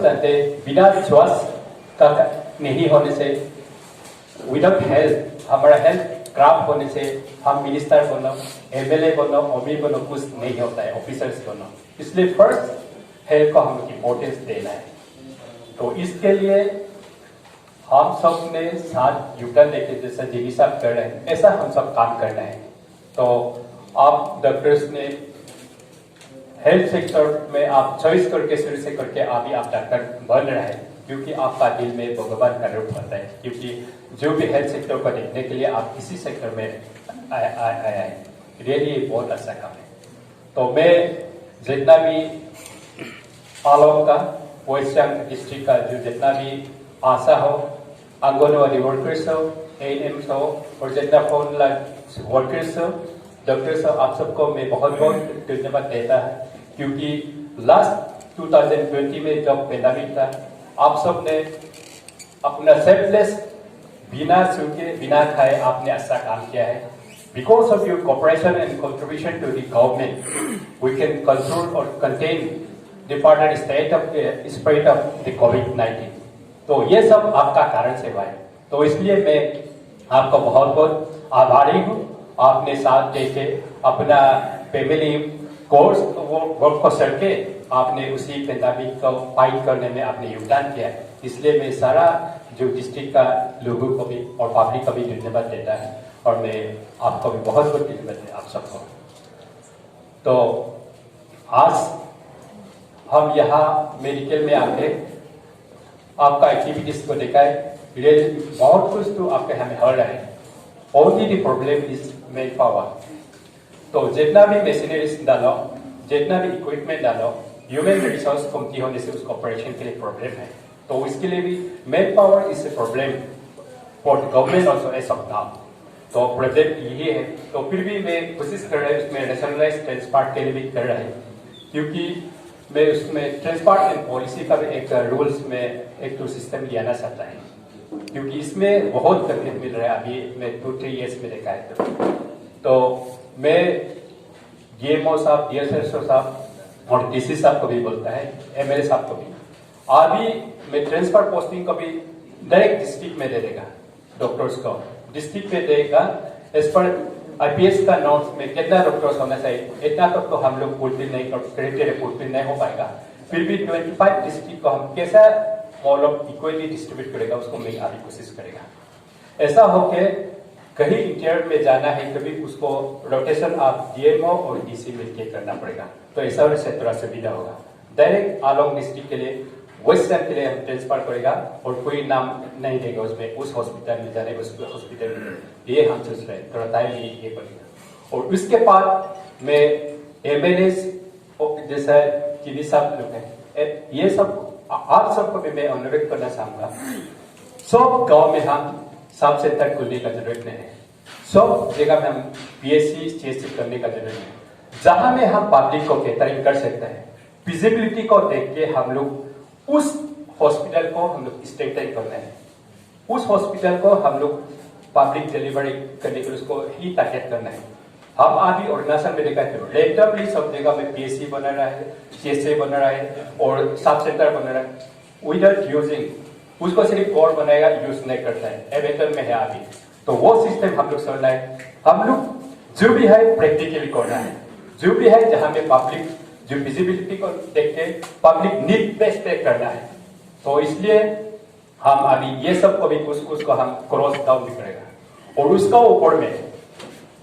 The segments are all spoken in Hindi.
जानते बिना स्वास्थ्य का नहीं होने से, विदाउट हेल्थ, हमारा हेल्थ खराब होने से हम मिनिस्टर बनो, एमएलए बनो, ओबी बनो, कुछ नहीं होता है, ऑफिसर्स बनो। इसलिए फर्स्ट हेल्थ को हम इम्पोर्टेंस देना है। तो इसके लिए हम सब ने साथ योगदान देके जैसा जेडी साहब कर रहे हैं, ऐसा हम सब काम करना है। तो आप डॉक्टर्स ने हेल्थ सेक्टर में आप चॉइस करके शुरू से करके अभी आप डॉक्टर बन रहे हैं, क्योंकि आपका दिल में भगवान का रूप होता है, क्योंकि जो भी हेल्थ सेक्टर को देखने के लिए आप इसी सेक्टर में आया है। रियली बहुत अच्छा काम है। तो मैं जितना भी आलोक का वेस्टर्न डिस्ट्रिक्ट का जो जितना भी आशा हो, आंगनवाड़ी वर्कर्स हो, एएनएम्स हो, और जितना फोन वर्कर्स हो, डॉक्टर्स हो, आप सबको मैं बहुत बहुत धन्यवाद देता है, क्योंकि लास्ट 2020 में जब पेंडेमिक था, आप सब ने अपना सेल्फलेस बिना सूखे बिना खाए आपने अच्छा काम किया है। Because of your cooperation and contribution to the government, we can control or contain the further spread of the COVID-19. तो ये सब आपका कारण से हुआ है। तो इसलिए मैं आपका बहुत बहुत आभारी हूँ। आपने साथ देके अपना फैमिली कोर्स वर्क को करके आपने उसी पेंडेमिक को फाइट करने में आपने योगदान किया है। इसलिए मैं सारा जो डिस्ट्रिक्ट का लोगों को भी और पब्लिक को भी धन्यवाद देता है, और मैं आपको भी बहुत बहुत धन्यवाद देता आप सबको। तो आज हम यहाँ मेडिकल में आके आपका एक्टिविटीज को देखा है, बहुत कुछ तो आपके हमें हर रहा है। Only the problem is man power. तो जितना भी मशीनरीज डालो, जितना भी इक्विपमेंट डालो, ह्यूमन रिसोर्स कमती होने से उसको ऑपरेशन के लिए प्रॉब्लम है। तो इसके लिए भी manpower is a problem for the government also as of now. तो प्रॉब्लम यही है। तो फिर भी मैं कोशिश कर रहा हूँ उसमें नेशनलाइज ट्रांसपोर्ट के लिए भी कर रहा है, क्योंकि मैं उसमें ट्रांसपोर्ट एंड पॉलिसी का भी एक रूल्स में एक तो सिस्टम लाना चाहता है, क्योंकि इसमें बहुत तकलीफ मिल रहा है। अभी मैं 2-3 ईयर्स में देखा है। तो मैं डीएमओ साहब, डीएसएसओ साहब और डीसी साहब को भी बोलता है, एमएलए साहब को भी, अभी मैं ट्रांसफर पोस्टिंग को भी डायरेक्ट डिस्ट्रिक्ट में दे देगा, डॉक्टर्स को डिस्ट्रिक्ट में देगा। इस पर आईपीएस का नोट्स में कितना डॉक्टर्स होना चाहिए, इतना तक तो हम लोग फुलफिल नहीं क्राइटेरिया फुलफिल नहीं हो पाएगा। फिर भी 25 डिस्ट्रिक्ट को हम कैसा ऑल ऑफ इक्वली डिस्ट्रीब्यूट करेगा, उसको मैं अभी कोशिश करेगा। ऐसा हो के कहीं इंटीरियर में जाना है, कभी उसको रोटेशन आप डीएमओ और डीसी मिलकर करना पड़ेगा। तो ऐसा होने से थोड़ा सुविधा होगा। डायरेक्ट आलोंग डिस्ट्रिक्ट के लिए, वेस्टर्न के लिए हम ट्रांसफर करेगा, और कोई नाम नहीं देगा उसमें, उस हॉस्पिटल में जाने, उस हॉस्पिटल में, ये हम सोच रहे हैं। थोड़ा टाइम ये पड़ेगा। और उसके बाद मैं एमएलए जैसा चीनी साहब लोग हैं, ये सब आप सबको भी मैं अनुरोध करना चाहूंगा, सब गांव में हम सब सेंटर खुलने का जरूरत नहीं है। सब जगह में हम पीएससी सीएससी करने का जरूरत है, जहां में हम पब्लिक को बेहतरीन कर सकते हैं। फिजिबिलिटी को देख के हम लोग उस हॉस्पिटल को हम लोग स्ट्रेंथन करना है, उस हॉस्पिटल को हम लोग पब्लिक डिलीवरी करने के लिए उसको ही टारगेट करना है। हम अभी ऑर्गेनाइजेशन में देखा है रेंडमली सब जगह में पीएससी बना रहा है, सीएससी बना रहा है और सब सेंटर बना रहा है, विदाउट यूजिंग, उसको सिर्फ बोर्ड बनाएगा, यूज नहीं करता है, एवेटन में है अभी। तो वो सिस्टम हम लोग समझना है। हम लोग जो भी है प्रैक्टिकली करना है, जो भी है जहां में पब्लिक जो विजिबिलिटी को देख के पब्लिक नीड बेस पे करना है। तो इसलिए हम अभी ये सब को भी कुछ को हम क्रॉस डाउन भी करेगा। और उसका ऊपर में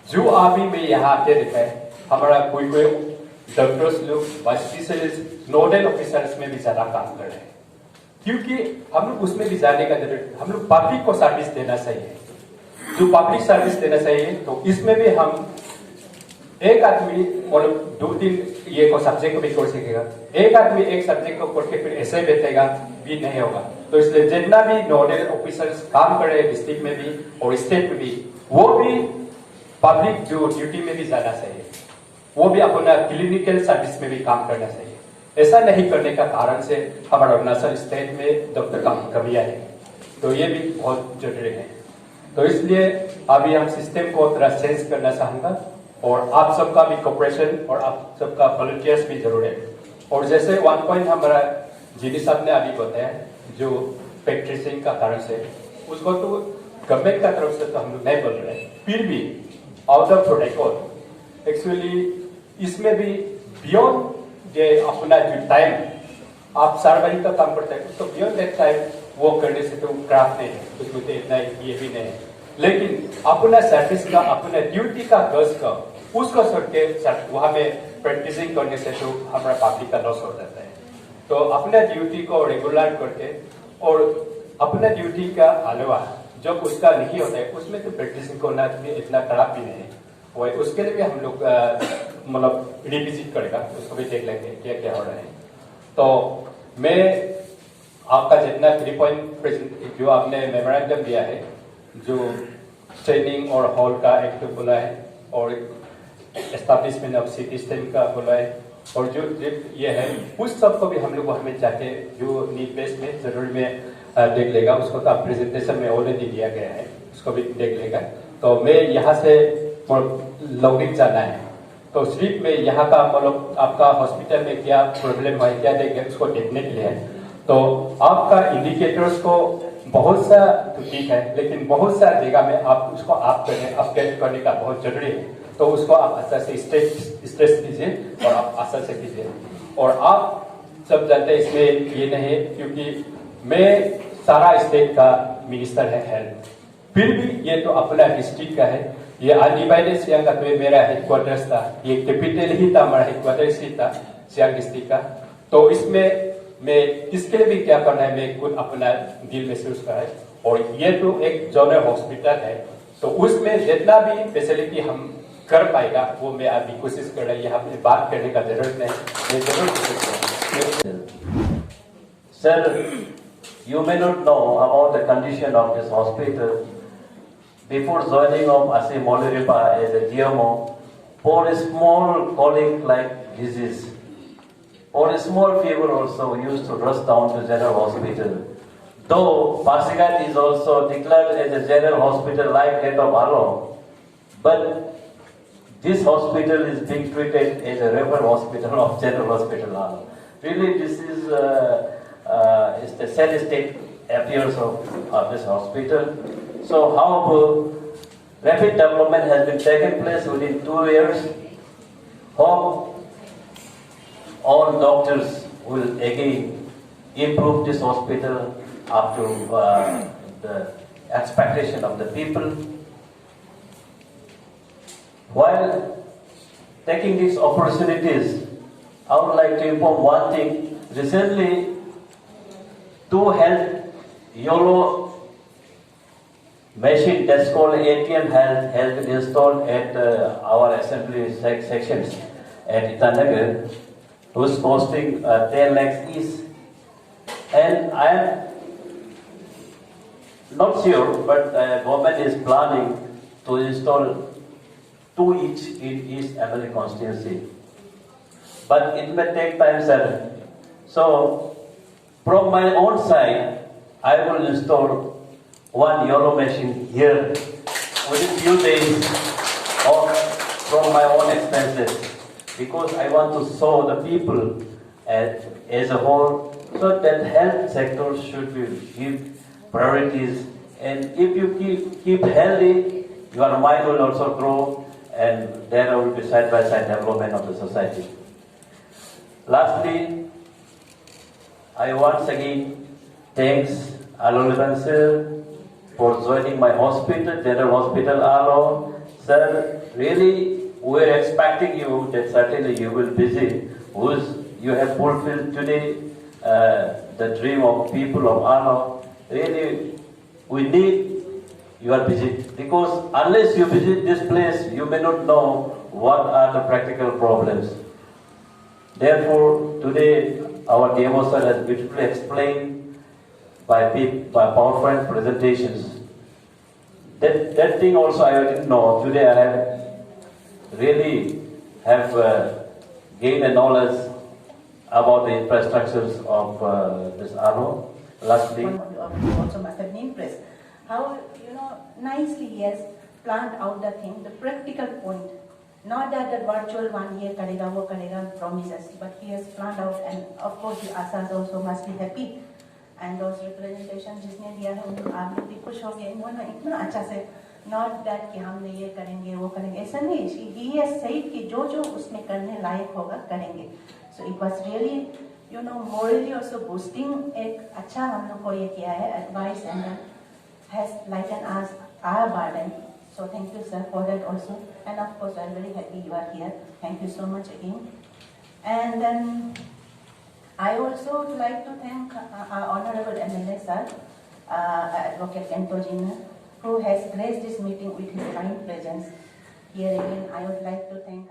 जो अभी में यहाँ आके देखा है, हमारा कोई डॉक्टर्स लोग, स्पेशलिस्ट, नोडल ऑफिसर्स में भी ज्यादा काम कर रहे हैं, क्योंकि हम लोग उसमें भी जाने का जरूरत, हम लोग पब्लिक को सर्विस देना चाहिए, जो पब्लिक सर्विस देना चाहिए। तो इसमें भी हम एक आदमी और 2-3 ये को सब्जेक्ट को भी कर सकेगा, एक आदमी एक सब्जेक्ट को करके फिर ऐसे बैठेगा भी नहीं होगा। तो इसलिए जितना भी नोडल ऑफिसर्स काम कर रहे हैं डिस्ट्रिक्ट में भी और स्टेट में भी, वो भी पब्लिक जो ड्यूटी में भी जाना चाहिए, वो भी अपना क्लिनिकल सर्विस में भी काम करना चाहिए। ऐसा नहीं करने का कारण से हमारा अरुणाचल स्टेट में डॉक्टर का कमी है। तो ये भी बहुत जरूरी है। तो इसलिए अभी हम सिस्टम को थोड़ा चेंज करना चाहूंगा, और आप सबका भी कोऑपरेशन और आप सबका वॉलंटियर्स भी जरूर है। और जैसे 1 पॉइंट हमारा जिनी साहब ने अभी बताया जो पेट्रिसिंग का कारण से उसको तो गवर्नमेंट का तरफ से तो हम लोग नहीं बोल रहे, फिर भी आउट ऑफ प्रोटोकॉल एक्चुअली इसमें भी बियॉन्ड जे अपना जो टाइम आप सार्वजनिक का काम करते हैं तो बियॉन्ड दैट टाइम वो करने से तो क्राफ्ट नहीं है, उसमें तो इतना ये भी नहीं है, लेकिन अपना सर्विस का अपना ड्यूटी का गर्ज का उसको छोड़ के वहां में प्रैक्टिसिंग करने से तो हमारा पब्लिक का लॉस हो जाता है। तो अपने ड्यूटी को रेगुलर करके और अपने ड्यूटी का अलावा जब उसका नहीं होता है उसमें तो प्रैक्टिसिंग करना इतना खराब भी नहीं है, वो उसके लिए भी हम लोग मतलब रिविजिट करेगा, उसको भी देख लेंगे क्या क्या हो रहा है। तो मैं आपका जितना 3 पॉइंट जो आपने मेमोरेंडम दिया है, जो ट्रेनिंग और हॉल का एक तो बोला है और एस्टैब्लिशमेंट ऑफ सिटी स्टैंड का बोला है और जो ये है उस सब को भी हम लोग हमें चाहते जो नीड बेस में जरूरी में देख लेगा, उसको तो आप प्रेजेंटेशन में ऑलरेडी दिया गया है, उसको भी देख लेगा। तो मैं यहाँ से लॉगिंग जाना है तो सिर्फ मैं यहाँ का मतलब आपका हॉस्पिटल में क्या प्रॉब्लम है क्या देखें उसको देखने के लिए है। तो आपका इंडिकेटर्स को बहुत सा तो ठीक है, लेकिन बहुत सा जगह में आप उसको अपडेट करने का बहुत जरूरी है, तो उसको आप अच्छा से स्ट्रेस कीजिए और आप आशा से कीजिए। और आप सब जानते हैं इसमें ये नहीं है क्योंकि मैं सारा स्टेट का मिनिस्टर है हेल्थ, फिर भी ये तो अपना डिस्ट्रिक्ट का है, ये अनडिवाइडेड सियांग का तो मेरा हेडक्वार्टर्स था, ये कैपिटल ही था, हमारा हेडक्वार्टर्स ही था सियांग डिस्ट्रिक्ट का। तो इसमें मैं किसके लिए भी क्या करना है मैं खुद अपना दिल महसूस कर है। और ये तो एक जनरल हॉस्पिटल है तो उसमें जितना भी फैसिलिटी हम कर पाएगा वो मैं अभी कोशिश कर रहा है, यहाँ पे बात करने का जरूरत नहीं, मैं जरूर कोशिश करूँगा। Sir, you may not know about the condition of this hospital. Before joining of Asim Moliripa as a GMO, for a small colic like disease, or a small fever also used to rush down to general hospital. Though Pasigat is also declared as a general hospital like that of Along, but this hospital is being treated as a referral hospital of general hospital Along. Really, this is the sad state appears of this hospital. So, how rapid development has been taken place within 2 years. Hope all doctors will again improve this hospital up to the expectation of the people. While taking these opportunities, I would like to inform one thing. Recently, 2 YOLO machine that's called ATM has been installed at our assembly sections at Itanagar, whose costing 10 lakhs each. And I am not sure, but government is planning to install 2 each in East American constituency. But it may take time, sir. So, from my own side, I will install 1 YOLO machine here within few days from my own expenses, because I want to show the people as a whole, so that health sector should be give priorities, and if you keep healthy, your mind will also grow, and there will be side by side development of the society. Lastly, I once again thanks Alolivan sir for joining my hospital, General Hospital Alo. Sir, really, we are expecting you that certainly you will visit. You have fulfilled today the dream of people of Alo. Really, we need your visit, because unless you visit this place, you may not know what are the practical problems. Therefore, today our DMO sir has beautifully explained by PowerPoint presentations. That thing also I didn't know. Today I have really gained a knowledge about the infrastructures of this Arno. Lastly, also must have been impressed how nicely he has planned out the thing, the practical point, Not that the virtual one here karega, wo karega promises, but he has planned out, and of course the Asas also must be happy. And those representation जिसने दिया है उन आप लोग भी खुश हो गए, उन्होंने इतना अच्छा से, not that कि हमने ये करेंगे वो करेंगे, ऐसा नहीं, he has said कि जो जो उसमें करने लायक होगा करेंगे. So it was really, you know, morally also boosting, एक अच्छा हम लोग को ये किया है, advice and then has lightened us our burden. So thank you sir for that also, and of course I'm very happy you are here. Thank you so much again. And then I also would like to thank our Honorable MLA sir, Advocate Kento Jina, who has graced this meeting with his kind presence. Here again, I would like to thank